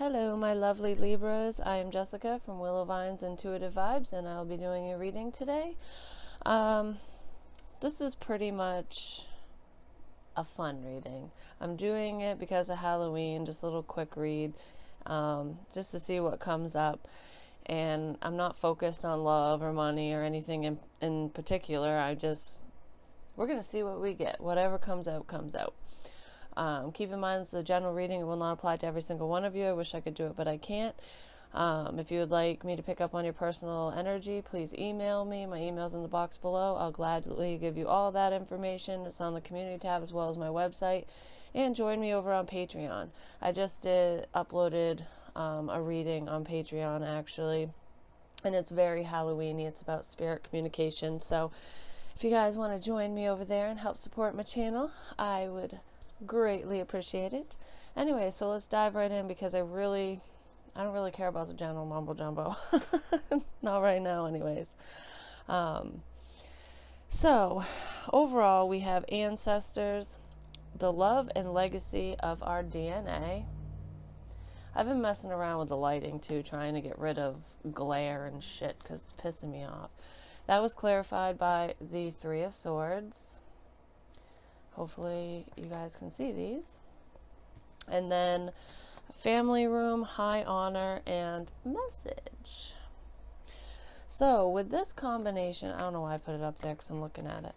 Hello, my lovely Libras. I am Jessica from Willow Vine's Intuitive Vibes, and I'll be doing a reading today. This is pretty much a fun reading. I'm doing it because of Halloween, just a little quick read, just to see what comes up. And I'm not focused on love or money or anything in particular. We're going to see what we get. Whatever comes out, comes out. Keep in mind, it's a general reading. It will not apply to every single one of you. I wish I could do it, but I can't. If you would like me to pick up on your personal energy, please email me. My email's in the box below. I'll gladly give you all that information. It's on the community tab as well as my website. And join me over on Patreon. I just uploaded a reading on Patreon, actually. And it's very Halloween-y. It's about spirit communication. So if you guys want to join me over there and help support my channel, I would greatly appreciate it. Anyway, so let's dive right in because I don't really care about the general mumbo jumbo. Not right now anyways. So overall, we have ancestors, the love and legacy of our DNA. I've been messing around with the lighting too, trying to get rid of glare and shit because it's pissing me off. That was clarified by the Three of Swords. Hopefully you guys can see these. And then family room, high honor, and message. So with this combination, I don't know why I put it up there because I'm looking at it.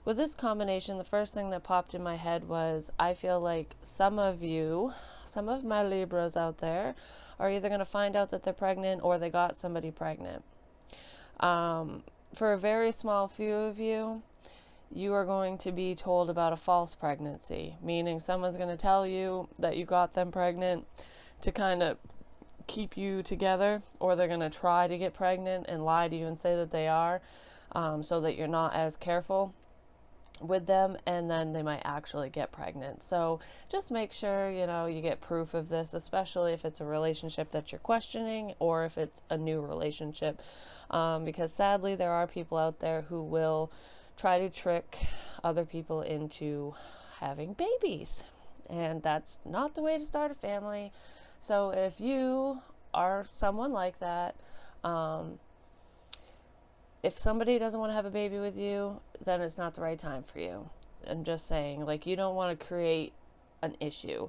With this combination, the first thing that popped in my head was I feel like some of my Libras out there are either going to find out that they're pregnant or they got somebody pregnant. For a very small few of you, you are going to be told about a false pregnancy, meaning someone's going to tell you that you got them pregnant to kind of keep you together, or they're going to try to get pregnant and lie to you and say that they are, so that you're not as careful with them, and then they might actually get pregnant. So just make sure, you get proof of this, especially if it's a relationship that you're questioning or if it's a new relationship, because sadly there are people out there who will try to trick other people into having babies, and that's not the way to start a family. So if you are someone like that, if somebody doesn't want to have a baby with you, then it's not the right time for you. I'm just saying, you don't want to create an issue.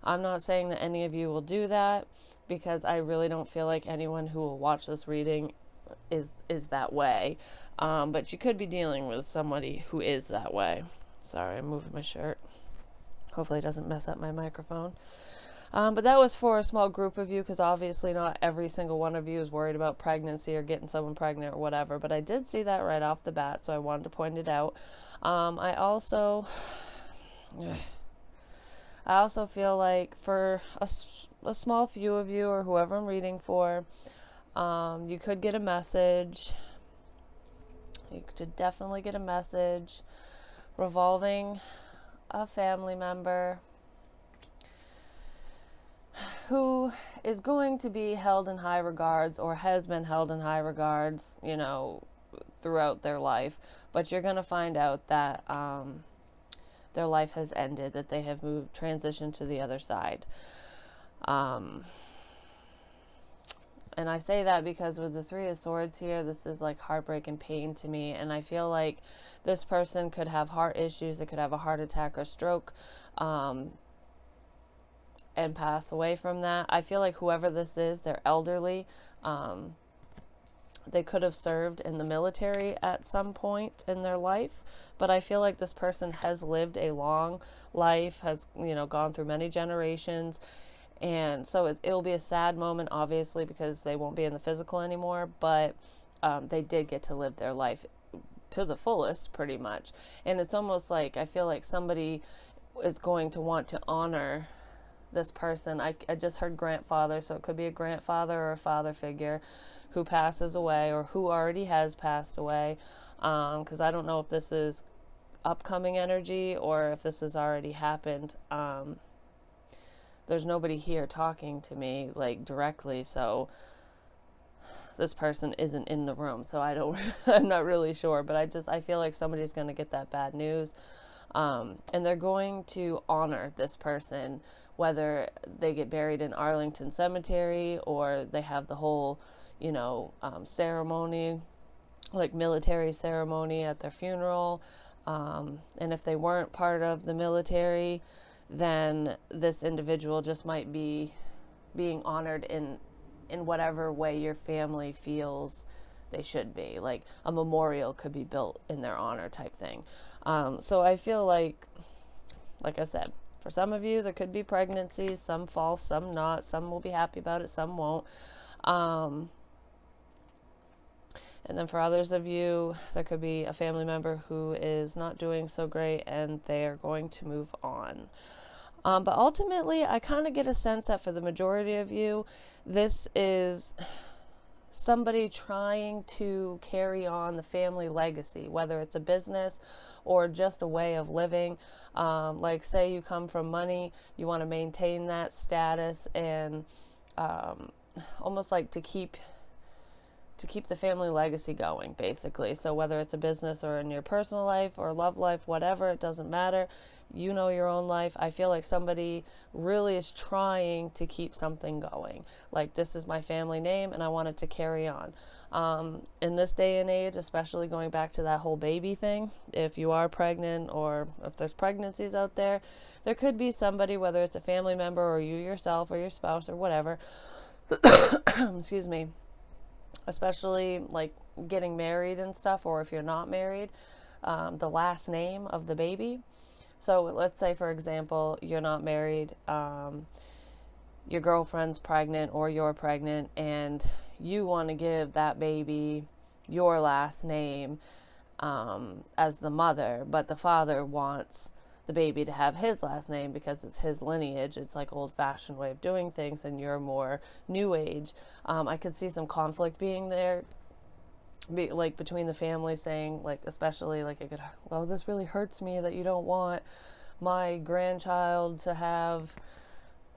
I'm not saying that any of you will do that, because I really don't feel like anyone who will watch this reading is that way. But you could be dealing with somebody who is that way. Sorry, I'm moving my shirt. Hopefully it doesn't mess up my microphone. But that was for a small group of you, because obviously not every single one of you is worried about pregnancy or getting someone pregnant or whatever. But I did see that right off the bat, so I wanted to point it out. I also feel like for a small few of you, or whoever I'm reading for, you could get a message. You could definitely get a message revolving a family member who is going to be held in high regards, or has been held in high regards, throughout their life. But you're going to find out that their life has ended, that they have transitioned to the other side. And I say that because with the Three of Swords here, this is like heartbreak and pain to me. And I feel like this person could have heart issues. They could have a heart attack or stroke, and pass away from that. I feel like whoever this is, they're elderly. They could have served in the military at some point in their life. But I feel like this person has lived a long life, has, gone through many generations. And so it'll be a sad moment, obviously, because they won't be in the physical anymore, but they did get to live their life to the fullest, pretty much. And it's almost like, I feel like somebody is going to want to honor this person. I just heard grandfather, so it could be a grandfather or a father figure who passes away, or who already has passed away, because I don't know if this is upcoming energy or if this has already happened. There's nobody here talking to me directly, so this person isn't in the room, so I'm not really sure, but I feel like somebody's going to get that bad news, and they're going to honor this person whether they get buried in Arlington Cemetery or they have the whole, ceremony, like military ceremony at their funeral. And if they weren't part of the military, then this individual just might be being honored in whatever way your family feels they should be. Like a memorial could be built in their honor type thing. So I feel like I said, for some of you, there could be pregnancies, some false, some not. Some will be happy about it, some won't. And then for others of you, there could be a family member who is not doing so great and they're going to move on. But ultimately, I kind of get a sense that for the majority of you, this is somebody trying to carry on the family legacy, whether it's a business or just a way of living. Like say you come from money, you want to maintain that status and almost like to keep the family legacy going, basically. So whether it's a business or in your personal life or love life, whatever, it doesn't matter. You know your own life. I feel like somebody really is trying to keep something going. Like, this is my family name and I want it to carry on. In this day and age, especially going back to that whole baby thing, if you are pregnant or if there's pregnancies out there, there could be somebody, whether it's a family member or you yourself or your spouse or whatever, excuse me, especially like getting married and stuff, or if you're not married, the last name of the baby. So let's say, for example, you're not married, your girlfriend's pregnant or you're pregnant, and you want to give that baby your last name as the mother, but the father wants the baby to have his last name because it's his lineage. It's like old-fashioned way of doing things, and you're more new age. I could see some conflict being there, like between the family, saying, like, especially like it could, well, this really hurts me that you don't want my grandchild to have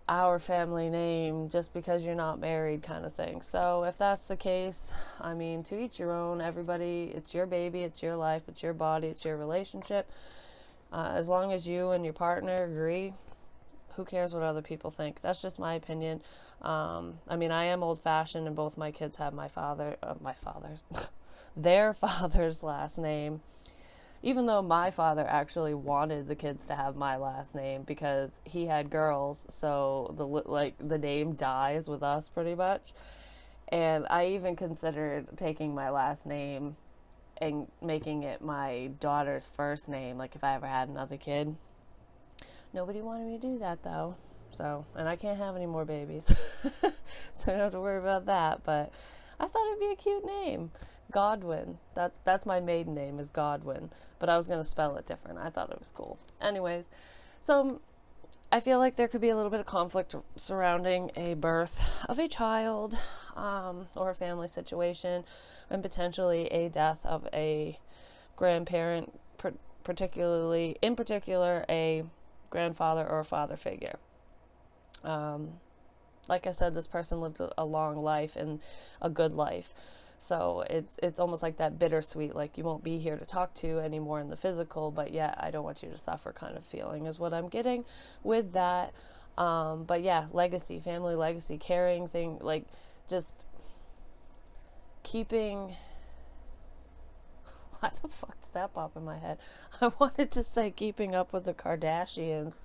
our family name just because you're not married, kind of thing. So if that's the case, I mean, to each your own. Everybody, it's your baby, it's your life, it's your body, it's your relationship. As long as you and your partner agree, who cares what other people think? That's just my opinion. I mean, I am old-fashioned, and both my kids have their father's last name, even though my father actually wanted the kids to have my last name because he had girls, so the name dies with us pretty much. And I even considered taking my last name and making it my daughter's first name, like if I ever had another kid. Nobody wanted me to do that, though. So, and I can't have any more babies, so I don't have to worry about that. But I thought it'd be a cute name, Godwin. That's my maiden name, is Godwin, but I was gonna spell it different. I thought it was cool. Anyways, so I feel like there could be a little bit of conflict surrounding a birth of a child, or a family situation, and potentially a death of a grandparent, in particular a grandfather or a father figure. Like I said, this person lived a long life and a good life. So it's almost like that bittersweet, like you won't be here to talk to anymore in the physical, but yet I don't want you to suffer kind of feeling is what I'm getting with that. But yeah, legacy, family legacy, carrying thing, like just keeping... Why the fuck did that pop in my head? I wanted to say keeping up with the Kardashians.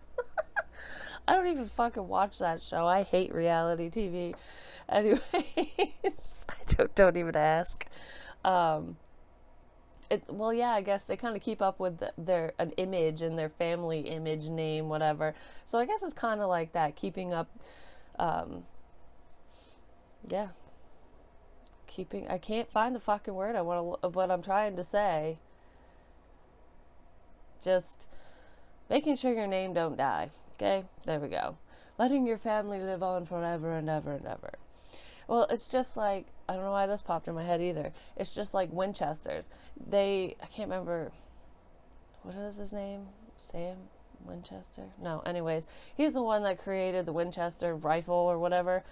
I don't even fucking watch that show. I hate reality TV. Anyways, don't even ask. Well, yeah, I guess they kind of keep up with an image and their family image, name, whatever. So I guess it's kind of like that, keeping up. Yeah. I can't find the fucking word what I'm trying to say. Just making sure your name don't die. Okay, there we go. Letting your family live on forever and ever and ever. Well, it's just like, I don't know why this popped in my head either. It's just like Winchesters. I can't remember, what is his name? Sam Winchester? No, anyways, he's the one that created the Winchester rifle or whatever,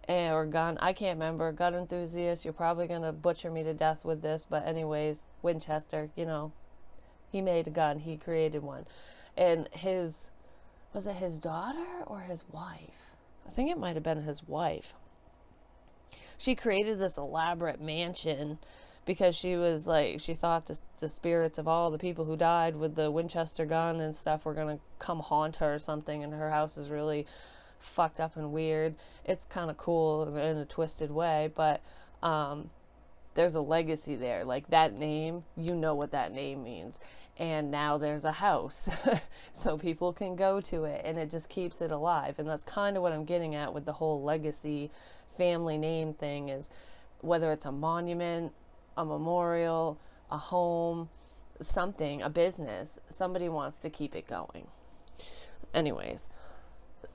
or gun. I can't remember. Gun enthusiast. You're probably going to butcher me to death with this, but anyways, Winchester, he made a gun. He created one. And his was it his daughter or his wife? I think it might have been his wife. She created this elaborate mansion because she was like, she thought the spirits of all the people who died with the Winchester gun and stuff were going to come haunt her or something, and her house is really fucked up and weird. It's kind of cool in a twisted way, but there's a legacy there. Like, that name, you know what that name means. And now there's a house so people can go to it, and it just keeps it alive. And that's kind of what I'm getting at with the whole legacy family name thing, is whether it's a monument, a memorial, a home, something, a business, somebody wants to keep it going. Anyways,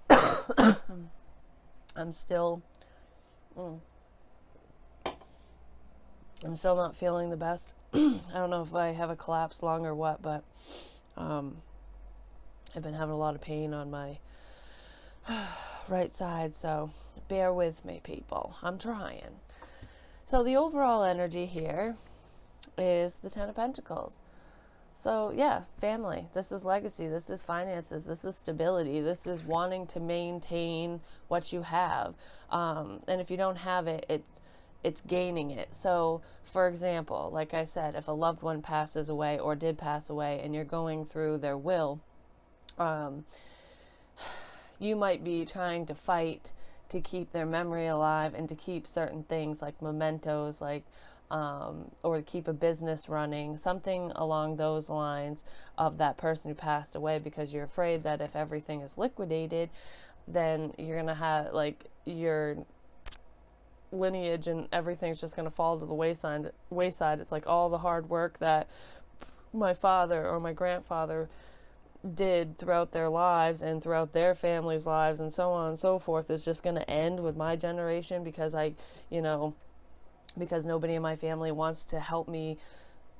I'm still not feeling the best. I don't know if I have a collapsed lung or what, but I've been having a lot of pain on my right side, so bear with me, people. I'm trying. So the overall energy here is the Ten of Pentacles. So yeah, family. This is legacy. This is finances. This is stability. This is wanting to maintain what you have. And if you don't have it, it's gaining it. So, for example, like I said, if a loved one passes away or did pass away and you're going through their will, you might be trying to fight to keep their memory alive and to keep certain things like mementos, like or keep a business running, something along those lines of that person who passed away, because you're afraid that if everything is liquidated, then you're going to have, like, your lineage and everything's just going to fall to the wayside. It's like all the hard work that my father or my grandfather did throughout their lives and throughout their family's lives and so on and so forth is just going to end with my generation, because because nobody in my family wants to help me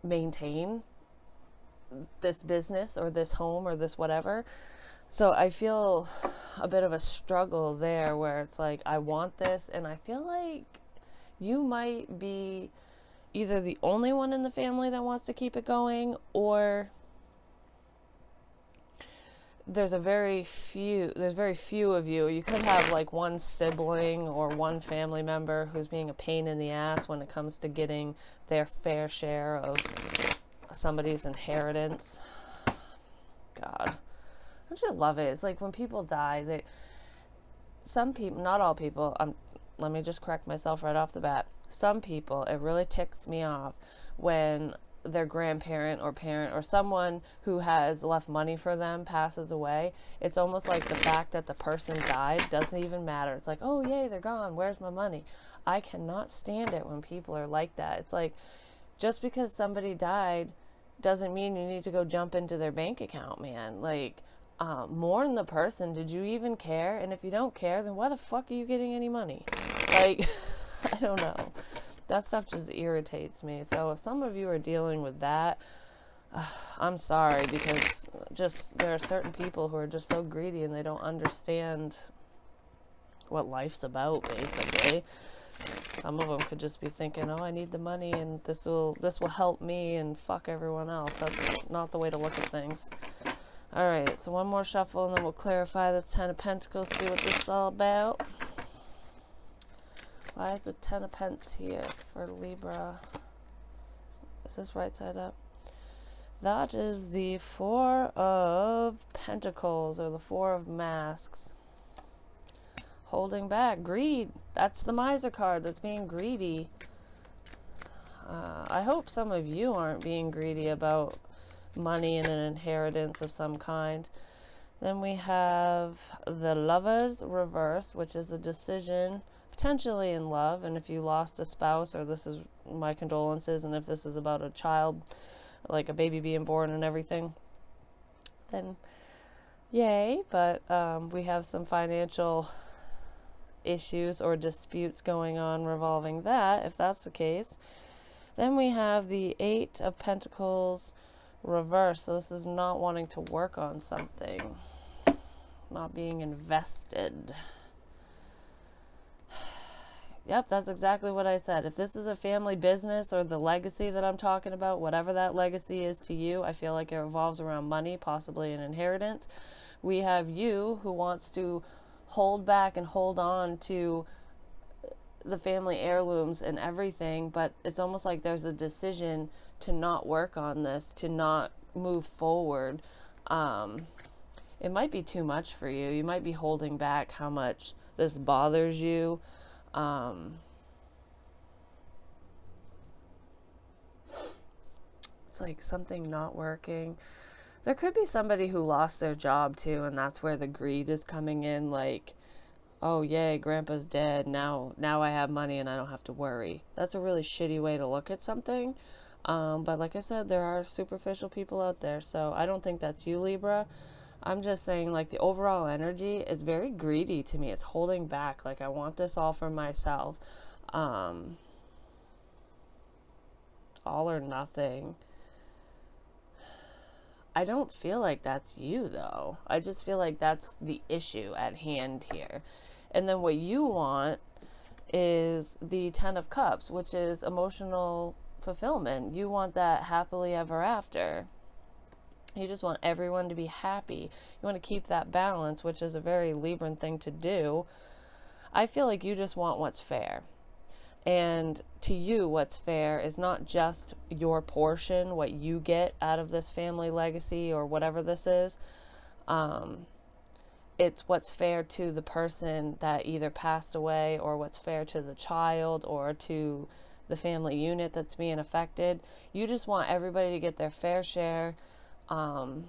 maintain this business or this home or this whatever. So I feel a bit of a struggle there, where it's like, I want this, and I feel like you might be either the only one in the family that wants to keep it going, or there's very few of you. You could have like one sibling or one family member who's being a pain in the ass when it comes to getting their fair share of somebody's inheritance. God, don't you love it? It's like when people die, some people, not all people, let me just correct myself right off the bat. Some people, it really ticks me off when their grandparent or parent or someone who has left money for them passes away. It's almost like the fact that the person died doesn't even matter. It's like, oh yay, they're gone, where's my money? I cannot stand it when people are like that. It's like, just because somebody died doesn't mean you need to go jump into their bank account, man. Like, mourn the person. Did you even care? And if you don't care, then why the fuck are you getting any money? Like, I don't know. That stuff just irritates me. So if some of you are dealing with that, I'm sorry, because just there are certain people who are just so greedy and they don't understand what life's about, basically. Some of them could just be thinking, oh, I need the money and this will help me, and fuck everyone else. That's not the way to look at things. All right, so one more shuffle and then we'll clarify this Ten of Pentacles, see what this is all about. Why is the Ten of Pence here for Libra? Is this right side up? That is the Four of Pentacles, or the Four of Masks. Holding back. Greed. That's the Miser card that's being greedy. I hope some of you aren't being greedy about money and an inheritance of some kind. Then we have the Lovers reversed, which is a decision potentially in love, and if you lost a spouse, or this is my condolences, and if this is about a child, like a baby being born and everything, then yay. But we have some financial issues or disputes going on revolving that, if that's the case. Then we have the Eight of Pentacles reversed, so this is not wanting to work on something, not being invested. Yep, that's exactly what I said. If this is a family business or the legacy that I'm talking about, whatever that legacy is to you, I feel like it revolves around money, possibly an inheritance. we have you who wants to hold back and hold on to the family heirlooms and everything, but it's almost like there's a decision to not work on this, to not move forward. It might be too much for you. You might be holding back how much this bothers you. It's like something not working. There could be somebody who lost their job too, and that's where the greed is coming in, like, oh yay, grandpa's dead, now I have money and I don't have to worry. That's a really shitty way to look at something. But like I said, there are superficial people out there, so I don't think that's you, Libra. I'm just saying, like, the overall energy is very greedy to me. It's holding back, like, I want this all for myself. All or nothing. I don't feel like that's you, though. I just feel like that's the issue at hand here. And then what you want is the Ten of Cups, which is emotional fulfillment. You want that happily ever after. You just want everyone to be happy. You want to keep that balance, which is a very Libran thing to do. I feel like you just want what's fair. And to you, what's fair is not just your portion, what you get out of this family legacy or whatever this is. It's what's fair to the person that either passed away, or what's fair to the child, or to the family unit that's being affected. You just want everybody to get their fair share, and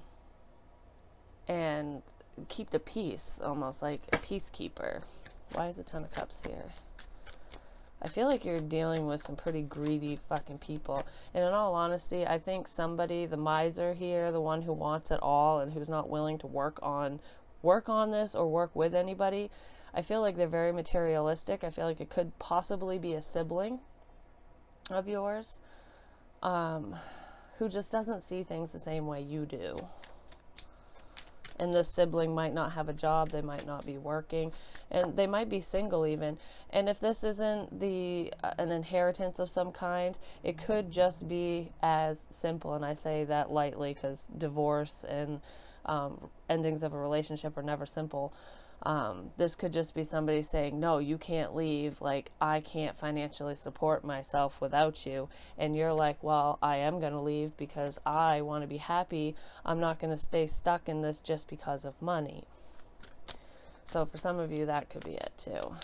keep the peace, almost like a peacekeeper. Why is the Ten of Cups here? I feel like you're dealing with some pretty greedy fucking people. And in all honesty, I think somebody, the miser here, the one who wants it all and who's not willing to work on this or work with anybody, I feel like they're very materialistic. I feel like it could possibly be a sibling of yours, who just doesn't see things the same way you do. And this sibling might not have a job, they might not be working, and they might be single even. And if this isn't an inheritance of some kind, it could just be as simple, and I say that lightly because divorce and endings of a relationship are never simple. This could just be somebody saying, no, you can't leave, like, I can't financially support myself without you. And you're like, well, I am going to leave because I want to be happy. I'm not going to stay stuck in this just because of money. So for some of you, that could be it too.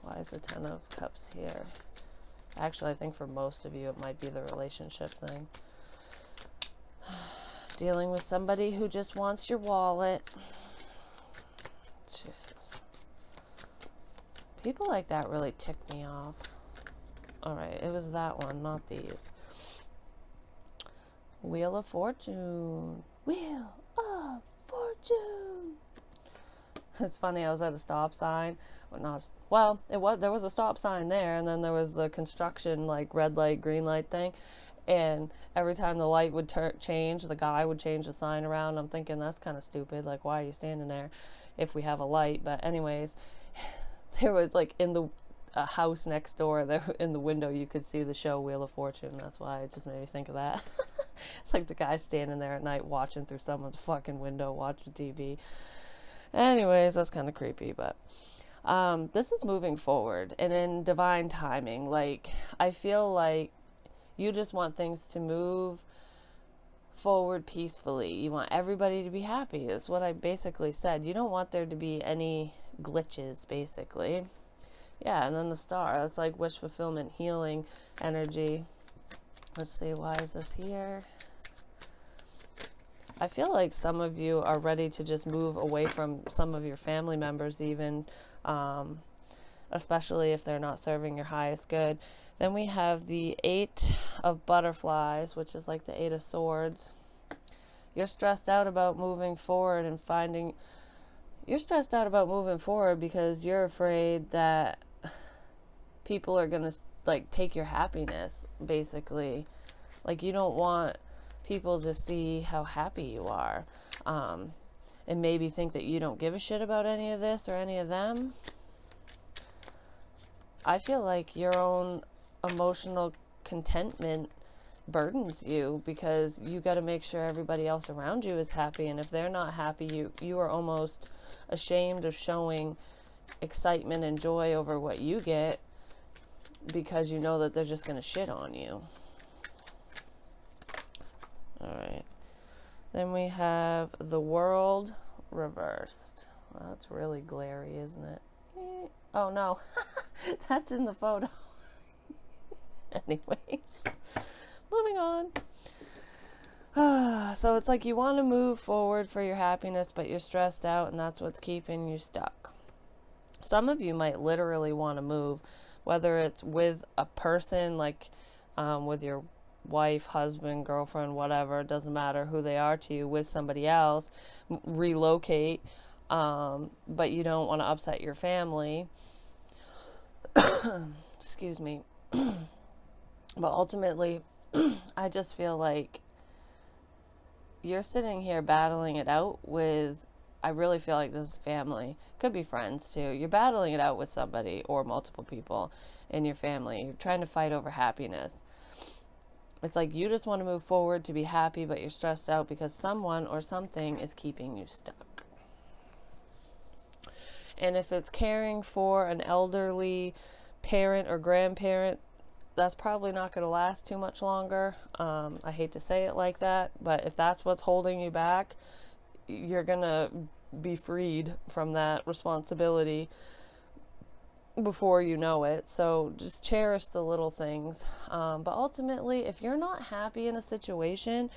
Why is the Ten of Cups here? Actually, I think for most of you, it might be the relationship thing. Dealing with somebody who just wants your wallet. Jesus. People like that really tick me off. Alright, it was that one, not these. Wheel of Fortune. Wheel of Fortune. It's funny, I was at a stop sign. There was a stop sign there, and then there was the construction, like, red light, green light thing. And every time the light would change, the guy would change the sign around. I'm thinking, that's kind of stupid. Like, why are you standing there if we have a light? But anyways, there was, like, in the house next door, there in the window, you could see the show Wheel of Fortune. That's why it just made me think of that. It's like the guy standing there at night watching through someone's fucking window, watching TV. Anyways, that's kind of creepy, but this is moving forward and in divine timing. Like, I feel like you just want things to move forward peacefully. You want everybody to be happy. That's what I basically said. You don't want there to be any glitches, basically. Yeah, and then the star. That's like wish fulfillment, healing energy. Let's see, why is this here? I feel like some of you are ready to just move away from some of your family members even, especially if they're not serving your highest good. Then we have the Eight of Butterflies, which is like the Eight of Swords. You're stressed out about moving forward and you're stressed out about moving forward because you're afraid that people are going to, like, take your happiness, basically. Like, you don't want people to see how happy you are, and maybe think that you don't give a shit about any of this or any of them. I feel like your own emotional contentment burdens you, because you got to make sure everybody else around you is happy. And if they're not happy, you are almost ashamed of showing excitement and joy over what you get, because you know that they're just going to shit on you. All right. Then we have the World reversed. Well, that's really glary, isn't it? Oh, no. That's in the photo. Anyways. Moving on. So it's like you want to move forward for your happiness, but you're stressed out, and that's what's keeping you stuck. Some of you might literally want to move, whether it's with a person, like with your wife, husband, girlfriend, whatever. It doesn't matter who they are to you, with somebody else, relocate, but you don't want to upset your family. Excuse me. But ultimately, I just feel like you're sitting here battling it out with, I really feel like this is family. Could be friends too. You're battling it out with somebody or multiple people in your family. You're trying to fight over happiness. It's like you just want to move forward to be happy, but you're stressed out because someone or something is keeping you stuck. And if it's caring for an elderly parent or grandparent, that's probably not going to last too much longer. I hate to say it like that, but if that's what's holding you back, you're going to be freed from that responsibility before you know it. So just cherish the little things. But ultimately, if you're not happy in a situation,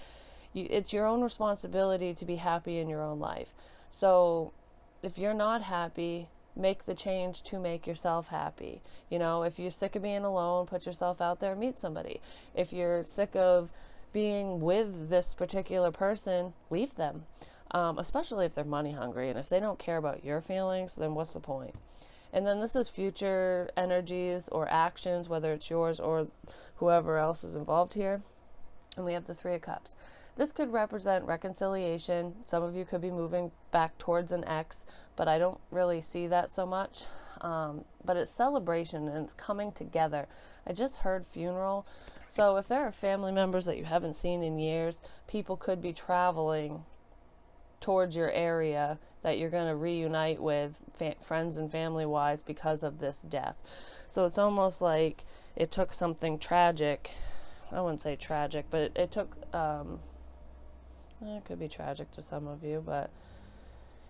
it's your own responsibility to be happy in your own life. So if you're not happy, make the change to make yourself happy. You know, if you're sick of being alone, put yourself out there, meet somebody. If you're sick of being with this particular person, leave them. Especially if they're money hungry, and if they don't care about your feelings, then what's the point? And then this is future energies or actions, whether it's yours or whoever else is involved here. And we have the Three of Cups. This could represent reconciliation. Some of you could be moving back towards an ex, but I don't really see that so much. But it's celebration and it's coming together. I just heard funeral. So if there are family members that you haven't seen in years, people could be traveling towards your area that you're going to reunite with, friends and family wise, because of this death. So it's almost like it took something tragic. I wouldn't say tragic, but it took it could be tragic to some of you, but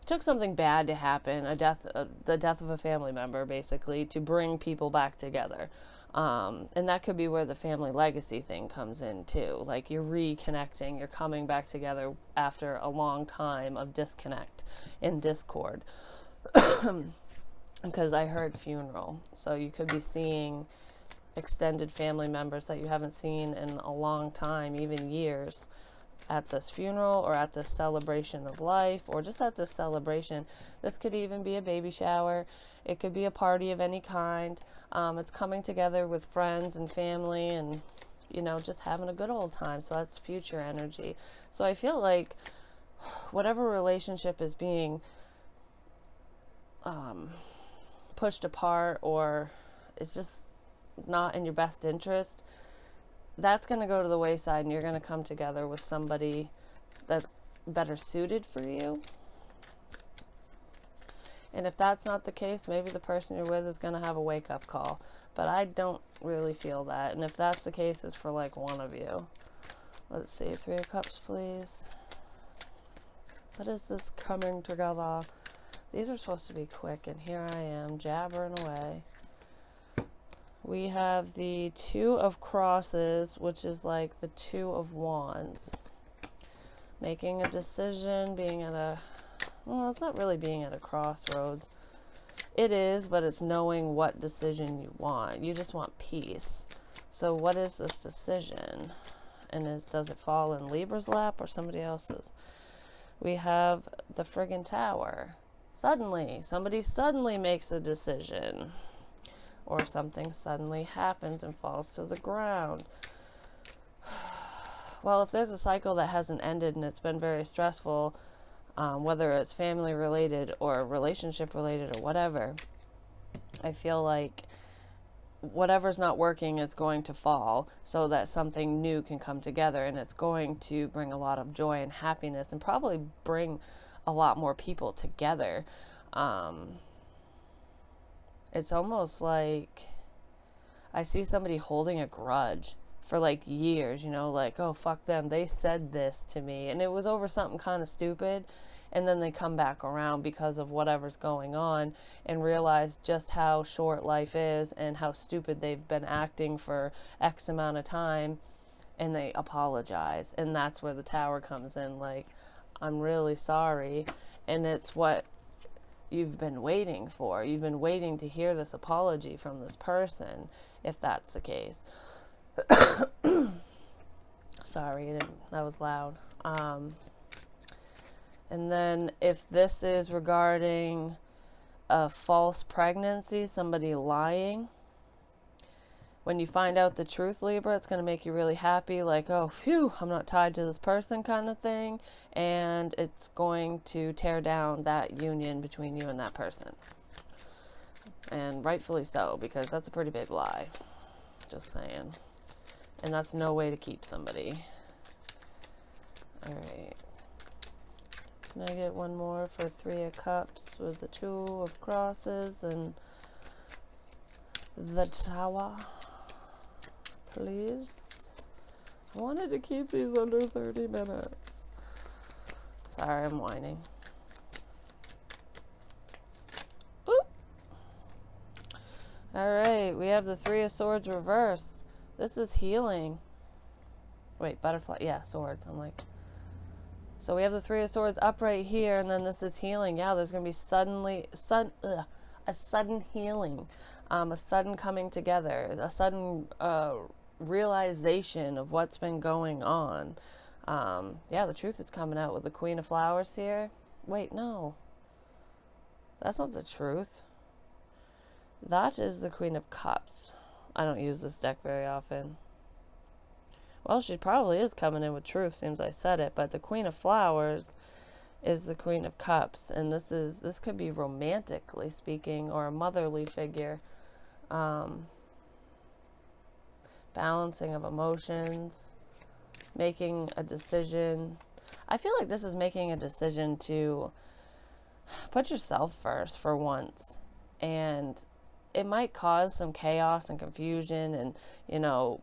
it took something bad to happen, the death of a family member, basically, to bring people back together. And that could be where the family legacy thing comes in too. Like you're reconnecting, you're coming back together after a long time of disconnect and discord. Because I heard funeral. So you could be seeing extended family members that you haven't seen in a long time, even years, at this funeral or at this celebration of life, or just at this celebration. This could even be a baby shower. It could be a party of any kind. It's coming together with friends and family and, you know, just having a good old time. So that's future energy. So I feel like whatever relationship is being pushed apart or it's just not in your best interest, that's going to go to the wayside and you're going to come together with somebody that's better suited for you. And if that's not the case, maybe the person you're with is going to have a wake-up call. But I don't really feel that. And if that's the case, it's for like one of you. Let's see, Three of Cups, please. What is this coming together? These are supposed to be quick, and here I am, jabbering away. We have the Two of Crosses, which is like the Two of Wands. Making a decision, being at a... Well, it's not really being at a crossroads. It is, but it's knowing what decision you want. You just want peace. So what is this decision? And does it fall in Libra's lap or somebody else's? We have the friggin' Tower. Suddenly, somebody suddenly makes a decision. Or something suddenly happens and falls to the ground. Well, if there's a cycle that hasn't ended and it's been very stressful, whether it's family related or relationship related or whatever, I feel like whatever's not working is going to fall so that something new can come together, and it's going to bring a lot of joy and happiness and probably bring a lot more people together. It's almost like I see somebody holding a grudge for like years, you know, like, oh, fuck them, they said this to me, and it was over something kind of stupid, and then they come back around because of whatever's going on and realize just how short life is and how stupid they've been acting for X amount of time, and they apologize. And that's where the tower comes in, like, I'm really sorry. And it's what you've been waiting for. You've been waiting to hear this apology from this person, if that's the case. Sorry, that was loud. And then if this is regarding a false pregnancy, somebody lying, when you find out the truth, Libra, it's going to make you really happy, like, oh, phew, I'm not tied to this person kind of thing, and it's going to tear down that union between you and that person. And rightfully so, because that's a pretty big lie. Just saying. And that's no way to keep somebody. All right. Can I get one more for 3 of Cups with the 2 of Crosses and the Tower? Please. I wanted to keep these under 30 minutes. Sorry, I'm whining. Oop. All right, we have the 3 of Swords reversed. This is healing. Wait, butterfly. Yeah, swords. I'm like... So we have the 3 of Swords up right here, and then this is healing. Yeah, there's going to be a sudden healing, a sudden coming together, a sudden realization of what's been going on. Yeah, the truth is coming out with the Queen of Flowers here. Wait, no. That's not the truth. That is the Queen of Cups. I don't use this deck very often. Well, she probably is coming in with truth, seems I said it, but the Queen of Flowers is the Queen of Cups, and this could be romantically speaking, or a motherly figure. Balancing of emotions, making a decision. I feel like this is making a decision to put yourself first for once, and it might cause some chaos and confusion and, you know,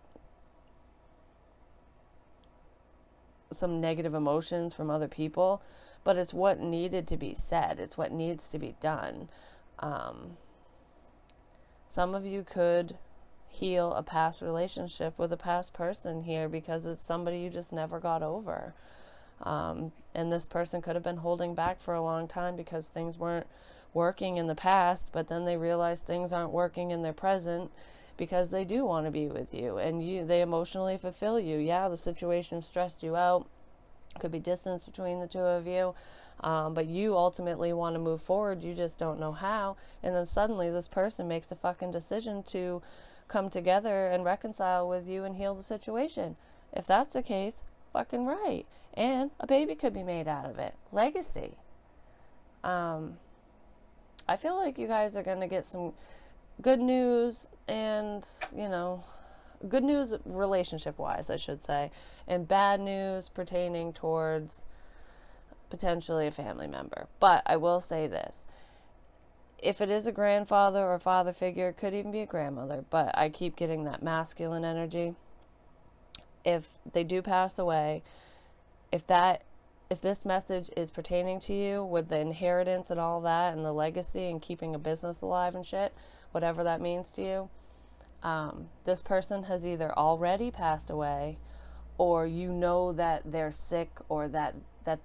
some negative emotions from other people, but it's what needed to be said. It's what needs to be done. Some of you could heal a past relationship with a past person here because it's somebody you just never got over. And this person could have been holding back for a long time because things weren't working in the past, but then they realized things aren't working in their present because they do want to be with you, and they emotionally fulfill you. Yeah, the situation stressed you out. Could be distance between the two of you, but you ultimately want to move forward. You just don't know how. And then suddenly this person makes a fucking decision to come together and reconcile with you and heal the situation. If that's the case, fucking right. And a baby could be made out of it. Legacy. I feel like you guys are going to get some good news and, you know, good news relationship-wise, I should say, and bad news pertaining towards potentially a family member. But I will say this. If it is a grandfather or father figure, it could even be a grandmother, but I keep getting that masculine energy. If they do pass away, if this message is pertaining to you with the inheritance and all that and the legacy and keeping a business alive and shit, whatever that means to you, this person has either already passed away, or you know that they're sick, or that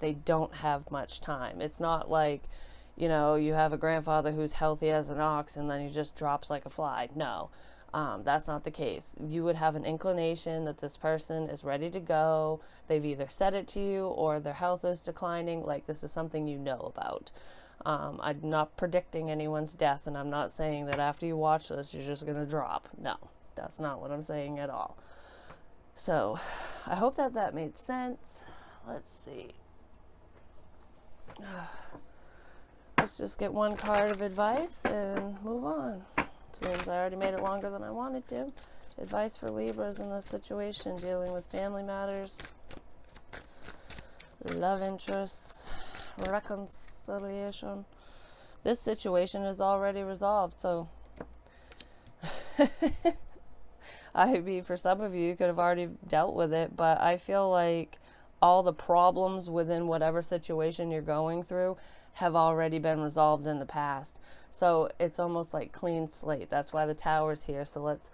they don't have much time. It's not like, you know, you have a grandfather who's healthy as an ox and then he just drops like a fly. No, that's not the case. You would have an inclination that this person is ready to go. They've either said it to you or their health is declining. Like, this is something you know about. I'm not predicting anyone's death, and I'm not saying that after you watch this, you're just going to drop. No, that's not what I'm saying at all. So, I hope that made sense. Let's see. Let's just get one card of advice and move on. Seems I already made it longer than I wanted to. Advice for Libras in this situation, dealing with family matters, love interests, reconciliation. This situation is already resolved, so I mean, for some of you, you could have already dealt with it, but I feel like all the problems within whatever situation you're going through have already been resolved in the past. So it's almost like clean slate. That's why the Tower's here. So let's,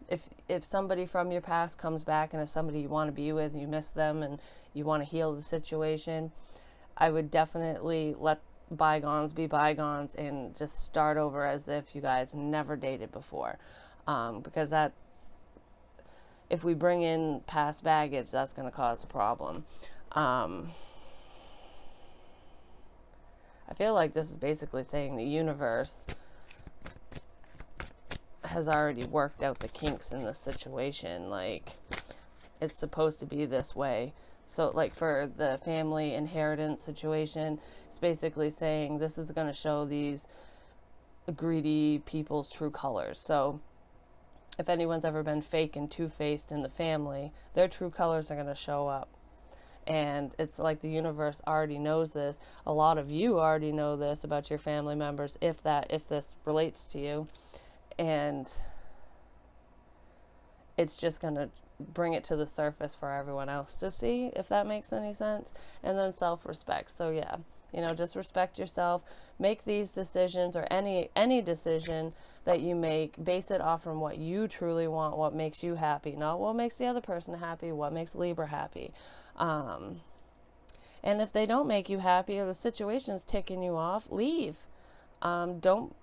if somebody from your past comes back and it's somebody you want to be with, you miss them and you want to heal the situation, I would definitely let bygones be bygones and just start over as if you guys never dated before. Because that, if we bring in past baggage, that's going to cause a problem. I feel like this is basically saying the universe has already worked out the kinks in this situation. Like, it's supposed to be this way. So, like, for the family inheritance situation, it's basically saying this is going to show these greedy people's true colors. So, if anyone's ever been fake and two-faced in the family, their true colors are going to show up. And it's like the universe already knows this. A lot of you already know this about your family members, if this relates to you. And it's just going to bring it to the surface for everyone else to see, if that makes any sense. And then self-respect. So yeah, you know, just respect yourself. Make these decisions, or any decision that you make, base it off from what you truly want, what makes you happy, not what makes the other person happy, what makes Libra happy. And if they don't make you happy, or the situation's ticking you off, leave. Don't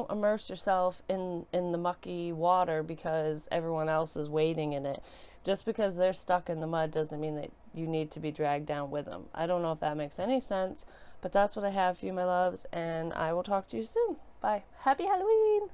immerse yourself in the mucky water because everyone else is wading in it. Just because they're stuck in the mud doesn't mean that you need to be dragged down with them. I don't know if that makes any sense, but that's what I have for you, my loves, and I will talk to you soon. Bye. Happy Halloween!